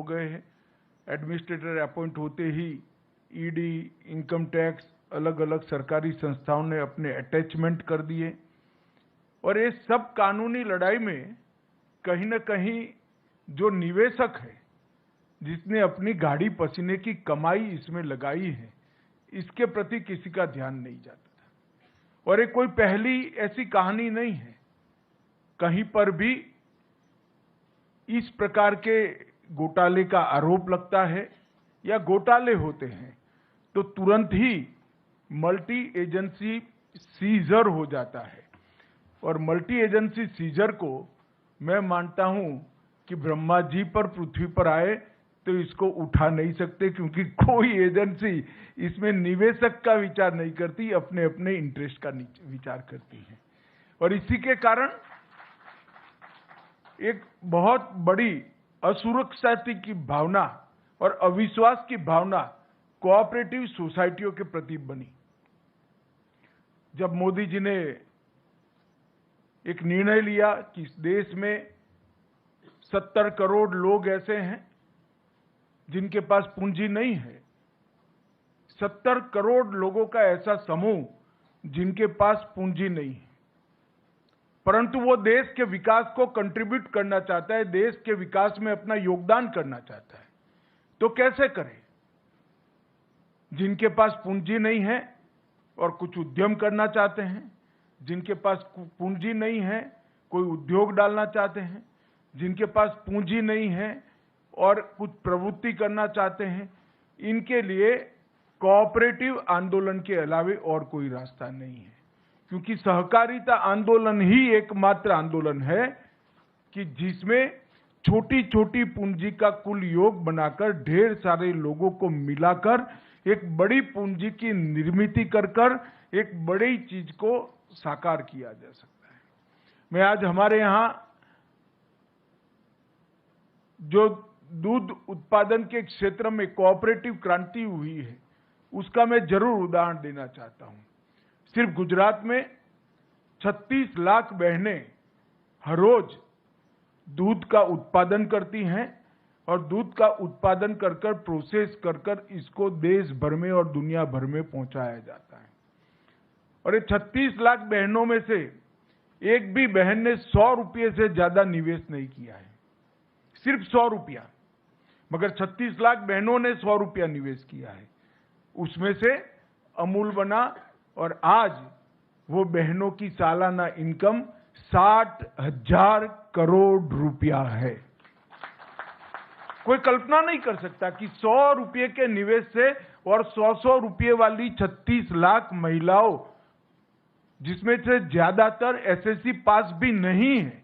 गए हैं। Administrator appoint होते ही ईडी, इनकम टैक्स, अलग अलग सरकारी संस्थाओं ने अपने अटैचमेंट कर दिए और ये सब कानूनी लड़ाई में कहीं न कहीं जो निवेशक है, जिसने अपनी गाड़ी पसीने की कमाई इसमें लगाई है, इसके प्रति किसी का ध्यान नहीं जाता था। और ये कोई पहली ऐसी कहानी नहीं है। कहीं पर भी इस प्रकार के घोटाले का आरोप लगता है या घोटाले होते हैं तो तुरंत ही मल्टी एजेंसी सीजर हो जाता है। और मल्टी एजेंसी सीजर को मैं मानता हूं कि ब्रह्मा जी पर पृथ्वी पर आए तो इसको उठा नहीं सकते, क्योंकि कोई एजेंसी इसमें निवेशक का विचार नहीं करती, अपने अपने इंटरेस्ट का विचार करती है। और इसी के कारण एक बहुत बड़ी असुरक्षा की भावना और अविश्वास की भावना कोऑपरेटिव सोसाइटियों के प्रति बनी। जब मोदी जी ने एक निर्णय लिया कि इस देश में 70 करोड़ लोग ऐसे हैं जिनके पास पूंजी नहीं है, 70 करोड़ लोगों का ऐसा समूह जिनके पास पूंजी नहीं है, परंतु वो देश के विकास को कंट्रीब्यूट करना चाहता है, देश के विकास में अपना योगदान करना चाहता है, तो कैसे करे? जिनके पास पूंजी नहीं है और कुछ उद्यम करना चाहते हैं, जिनके पास पूंजी नहीं है कोई उद्योग डालना चाहते हैं, जिनके पास पूंजी नहीं है और कुछ प्रवृत्ति करना चाहते हैं, इनके लिए कोऑपरेटिव आंदोलन के अलावे और कोई रास्ता नहीं है। क्योंकि सहकारिता आंदोलन ही एकमात्र आंदोलन है कि जिसमें छोटी छोटी पूंजी का कुल योग बनाकर ढेर सारे लोगों को मिलाकर एक बड़ी पूंजी की निर्मित कर एक बड़ी चीज को साकार किया जा सकता है। मैं आज हमारे यहां जो दूध उत्पादन के क्षेत्र में कोऑपरेटिव क्रांति हुई है, उसका मैं जरूर उदाहरण देना चाहता हूं। सिर्फ गुजरात में 36 लाख बहनें हर रोज दूध का उत्पादन करती हैं और दूध का उत्पादन कर प्रोसेस कर इसको देश भर में और दुनिया भर में पहुंचाया जाता है। और ये 36 लाख बहनों में से एक भी बहन ने 100 रुपये से ज्यादा निवेश नहीं किया है, सिर्फ 100 रुपया, मगर 36 लाख बहनों ने 100 रुपया निवेश किया है। उसमें से अमूल बना और आज वो बहनों की सालाना इनकम 60,000 करोड़ रुपया है। कोई कल्पना नहीं कर सकता कि 100 रुपये के निवेश से और 100 रुपये वाली 36 लाख महिलाओं, जिसमें से ज्यादातर एसएससी पास भी नहीं है,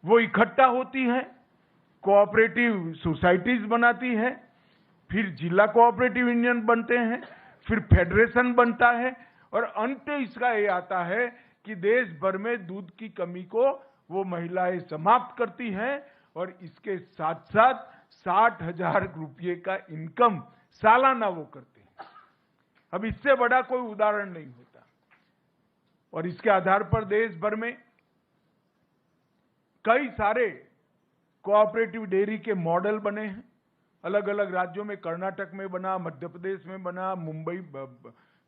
वो इकट्ठा होती हैं, कोऑपरेटिव सोसाइटीज बनाती है, फिर जिला कोऑपरेटिव यूनियन बनते हैं, फिर फेडरेशन बनता है और अंत इसका ये आता है कि देश भर में दूध की कमी को वो महिलाएं समाप्त करती हैं और इसके साथ साथ 60,000 रुपये का इनकम सालाना वो करते हैं। अब इससे बड़ा कोई उदाहरण नहीं होता। और इसके आधार पर देश भर में कई सारे कोऑपरेटिव डेयरी के मॉडल बने हैं। अलग अलग राज्यों में, कर्नाटक में बना, मध्य प्रदेश में बना, मुंबई,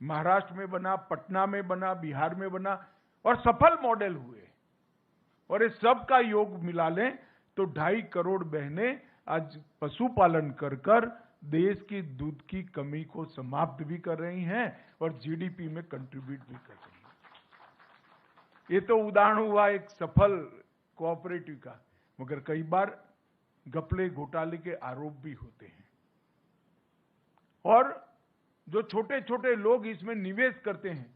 महाराष्ट्र में बना, पटना में बना, बिहार में बना और सफल मॉडल हुए। और इस सब का योग मिला लें तो 2.5 करोड़ बहनें आज पशुपालन कर देश की दूध की कमी को समाप्त भी कर रही हैं और जीडीपी में कंट्रीब्यूट भी कर रही हैं। ये तो उदाहरण हुआ एक सफल कोऑपरेटिव का, मगर कई बार घपले घोटाले के आरोप भी होते हैं और जो छोटे छोटे लोग इसमें निवेश करते हैं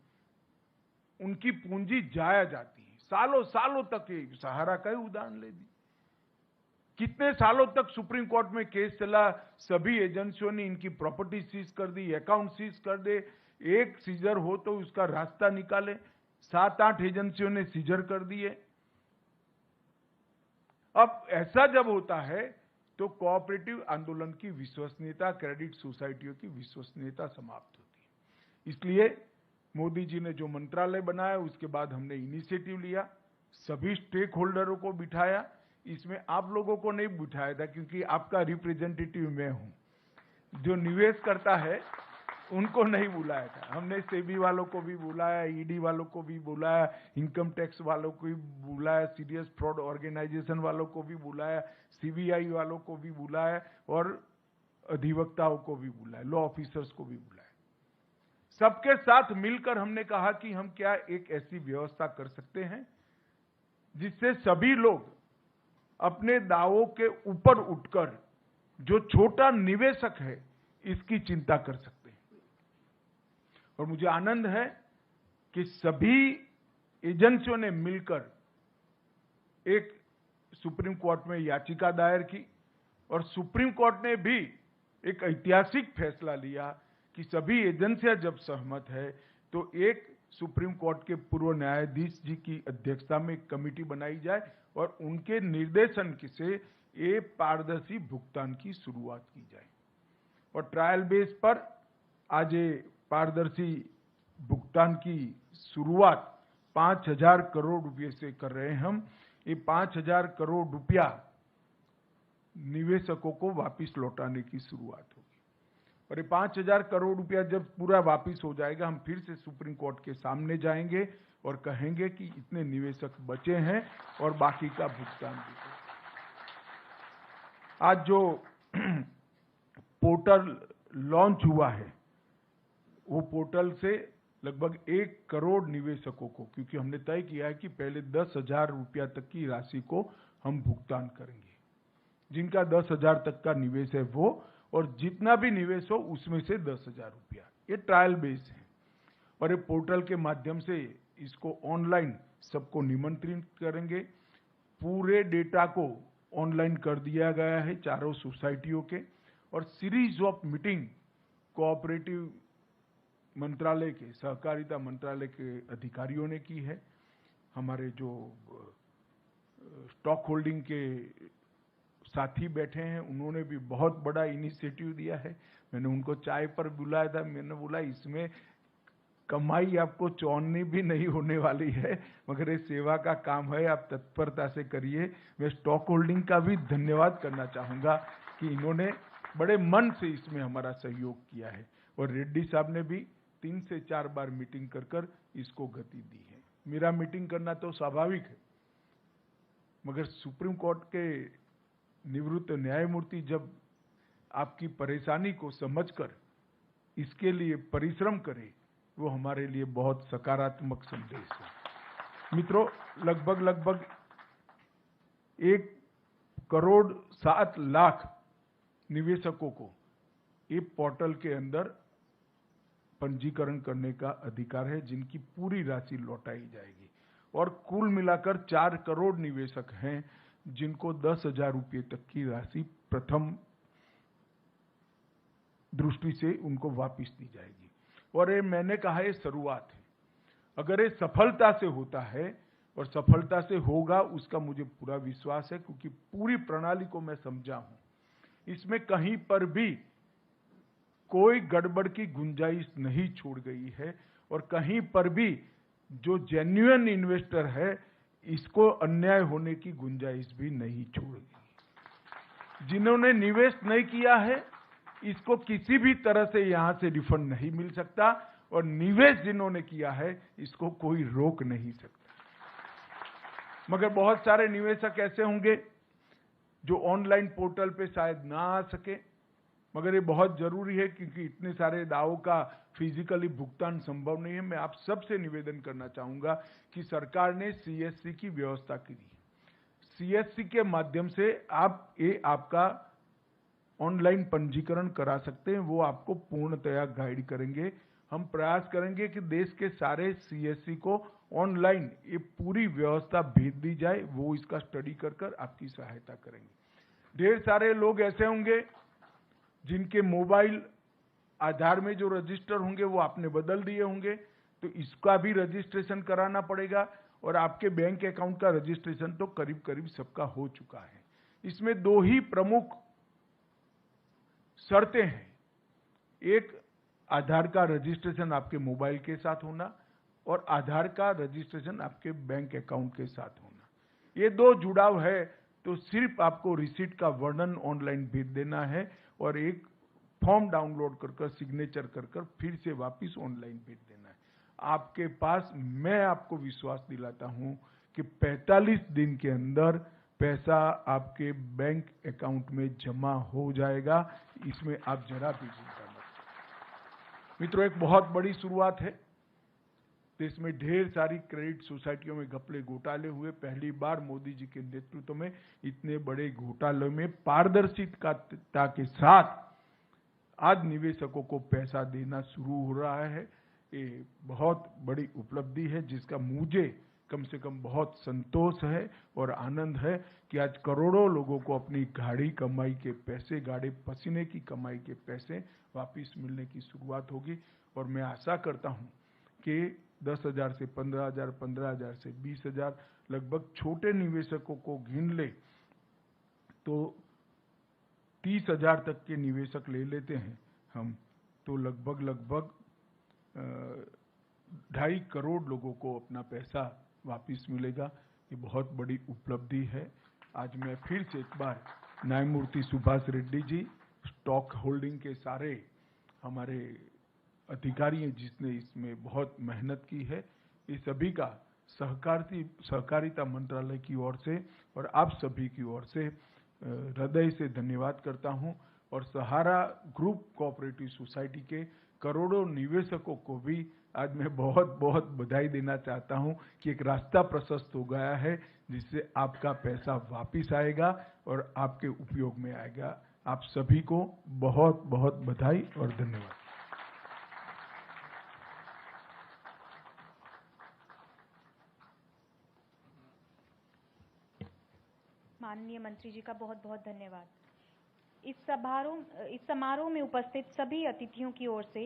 उनकी पूंजी जाया जाती है। सालों सालों तक, ये सहारा का ही उदाहरण ले दी, कितने सालों तक सुप्रीम कोर्ट में केस चला, सभी एजेंसियों ने इनकी प्रॉपर्टी सीज कर दी, अकाउंट सीज कर दे, एक सीजर हो तो उसका रास्ता निकाले, 7-8 एजेंसियों ने सीजर कर दिए। अब ऐसा जब होता है तो कोऑपरेटिव आंदोलन की विश्वसनीयता, क्रेडिट सोसाइटियों की विश्वसनीयता समाप्त होती है। इसलिए मोदी जी ने जो मंत्रालय बनाया, उसके बाद हमने इनिशिएटिव लिया, सभी स्टेक होल्डरों को बिठाया, इसमें आप लोगों को नहीं बिठाया था, क्योंकि आपका रिप्रेजेंटेटिव मैं हूं। जो निवेश करता है उनको नहीं बुलाया था। हमने सेबी वालों को भी बुलाया, ईडी वालों को भी बुलाया, इनकम टैक्स वालों को भी बुलाया, सीरियस फ्रॉड ऑर्गेनाइजेशन वालों को भी बुलाया, सीबीआई वालों को भी बुलाया और अधिवक्ताओं को भी बुलाया, लॉ ऑफिसर्स को भी बुलाया। सबके साथ मिलकर हमने कहा कि हम क्या एक ऐसी व्यवस्था कर सकते हैं जिससे सभी लोग अपने दावों के ऊपर उठकर जो छोटा निवेशक है इसकी चिंता कर सकते हैं। और मुझे आनंद है कि सभी एजेंसियों ने मिलकर एक सुप्रीम कोर्ट में याचिका दायर की और सुप्रीम कोर्ट ने भी एक ऐतिहासिक फैसला लिया कि सभी एजेंसियां जब सहमत है तो एक सुप्रीम कोर्ट के पूर्व न्यायाधीश जी की अध्यक्षता में एक कमेटी बनाई जाए और उनके निर्देशन से ये पारदर्शी भुगतान की शुरुआत की जाए। और ट्रायल बेस पर आज ये पारदर्शी भुगतान की शुरुआत 5,000 करोड़ रुपए से कर रहे हैं हम। ये 5,000 करोड़ रुपया निवेशकों को वापस लौटाने की शुरुआत होगी और ये 5,000 करोड़ रुपया जब पूरा वापस हो जाएगा, हम फिर से सुप्रीम कोर्ट के सामने जाएंगे और कहेंगे कि इतने निवेशक बचे हैं और बाकी का भुगतान भी। आज जो पोर्टल लॉन्च हुआ है, वो पोर्टल से लगभग 1 करोड़ निवेशकों को, क्योंकि हमने तय किया है कि पहले 10,000 रुपया तक की राशि को हम भुगतान करेंगे। जिनका 10,000 तक का निवेश है वो, और जितना भी निवेश हो उसमें से 10,000 रुपया। ये ट्रायल बेस है और ये पोर्टल के माध्यम से इसको ऑनलाइन सबको निमंत्रित करेंगे। पूरे डेटा को ऑनलाइन कर दिया गया है चारों सोसाइटियों के, और सीरीज ऑफ मीटिंग कोऑपरेटिव मंत्रालय के, सहकारिता मंत्रालय के अधिकारियों ने की है। हमारे जो स्टॉक होल्डिंग के साथी बैठे हैं उन्होंने भी बहुत बड़ा इनिशिएटिव दिया है। मैंने उनको चाय पर बुलाया था, मैंने बोला इसमें कमाई आपको चौनी भी नहीं होने वाली है, मगर ये सेवा का काम है, आप तत्परता से करिए। मैं स्टॉक होल्डिंग का भी धन्यवाद करना चाहूंगा कि इन्होंने बड़े मन से इसमें हमारा सहयोग किया है। और रेड्डी साहब ने भी 3 से 4 बार मीटिंग कर इसको गति दी है। मेरा मीटिंग करना तो स्वाभाविक है, मगर सुप्रीम कोर्ट के निवृत्त न्यायमूर्ति जब आपकी परेशानी को समझकर इसके लिए परिश्रम करे, वो हमारे लिए बहुत सकारात्मक संदेश है। मित्रों, लगभग 1,07,00,000 निवेशकों को ये पोर्टल के अंदर पंजीकरण करने का अधिकार है, जिनकी पूरी राशि लौटाई जाएगी। और कुल मिलाकर 4 करोड़ निवेशक हैं जिनको 10,000 रुपये तक की राशि प्रथम दृष्टि से उनको वापस दी जाएगी। और ये मैंने कहा ये शुरुआत है। अगर ये सफलता से होता है, और सफलता से होगा उसका मुझे पूरा विश्वास है, क्योंकि पूरी प्रणाली को मैं समझा हूं, इसमें कहीं पर भी कोई गड़बड़ की गुंजाइश नहीं छोड़ गई है, और कहीं पर भी जो जेन्युइन इन्वेस्टर है इसको अन्याय होने की गुंजाइश भी नहीं छोड़ गई। जिन्होंने निवेश नहीं किया है इसको किसी भी तरह से यहां से रिफंड नहीं मिल सकता, और निवेश जिन्होंने किया है इसको कोई रोक नहीं सकता। मगर बहुत सारे निवेशक ऐसे होंगे जो ऑनलाइन पोर्टल पे शायद ना आ सके, मगर ये बहुत जरूरी है क्योंकि इतने सारे दावों का फिजिकली भुगतान संभव नहीं है। मैं आप सबसे निवेदन करना चाहूंगा कि सरकार ने सीएससी की व्यवस्था की है। सीएससी के माध्यम से आप ये आपका ऑनलाइन पंजीकरण करा सकते हैं, वो आपको पूर्णतया गाइड करेंगे। हम प्रयास करेंगे कि देश के सारे सीएससी को ऑनलाइन ये पूरी व्यवस्था भेज दी जाए, वो इसका स्टडी कर आपकी सहायता करेंगे। ढेर सारे लोग ऐसे होंगे जिनके मोबाइल आधार में जो रजिस्टर होंगे वो आपने बदल दिए होंगे, तो इसका भी रजिस्ट्रेशन कराना पड़ेगा। और आपके बैंक अकाउंट का रजिस्ट्रेशन तो करीब करीब सबका हो चुका है। इसमें 2 ही प्रमुख शर्तें हैं। एक, आधार का रजिस्ट्रेशन आपके मोबाइल के साथ होना, और आधार का रजिस्ट्रेशन आपके बैंक अकाउंट के साथ होना। ये 2 जुड़ाव है तो सिर्फ आपको रिसीट का वर्णन ऑनलाइन भेज देना है और एक फॉर्म डाउनलोड कर सिग्नेचर कर फिर से वापस ऑनलाइन भेज देना है। आपके पास, मैं आपको विश्वास दिलाता हूं कि 45 दिन के अंदर पैसा आपके बैंक अकाउंट में जमा हो जाएगा। इसमें आप जरा भी चिंता मत करें। मित्रों, एक बहुत बड़ी शुरुआत है। देश में ढेर सारी क्रेडिट सोसाइटियों में घपले घोटाले हुए। पहली बार मोदी जी के नेतृत्व में इतने बड़े घोटालों में पारदर्शिता के साथ आज निवेशकों को पैसा देना शुरू हो रहा है। ये बहुत बड़ी उपलब्धि है जिसका मुझे कम से कम बहुत संतोष है और आनंद है कि आज करोड़ों लोगों को अपनी गाढ़ी कमाई के पैसे, गाढ़े पसीने की कमाई के पैसे वापस मिलने की शुरुआत होगी। और मैं आशा करता हूं कि 10,000 से 15,000, 15,000 से 20,000 लगभग छोटे निवेशकों को गिन ले तो 30,000 तक के निवेशक ले लेते हैं हम, तो लगभग 2.5 करोड़ लोगों को अपना पैसा वापस मिलेगा। ये बहुत बड़ी उपलब्धि है। आज मैं फिर से एक बार न्यायमूर्ति सुभाष रेड्डी जी, स्टॉक होल्डिंग के सारे हमारे अधिकारी हैं जिसने इसमें बहुत मेहनत की है, ये सभी का सहकारिता मंत्रालय की ओर से और आप सभी की ओर से हृदय से धन्यवाद करता हूं। और सहारा ग्रुप कोऑपरेटिव सोसाइटी के करोड़ों निवेशकों को भी आज मैं बहुत बहुत बधाई देना चाहता हूं कि एक रास्ता प्रशस्त हो गया है जिससे आपका पैसा वापिस आएगा और आपके उपयोग में आएगा। आप सभी को बहुत बहुत बधाई और धन्यवाद। माननीय मंत्री जी का बहुत बहुत धन्यवाद। इस समारोह में उपस्थित सभी अतिथियों की ओर से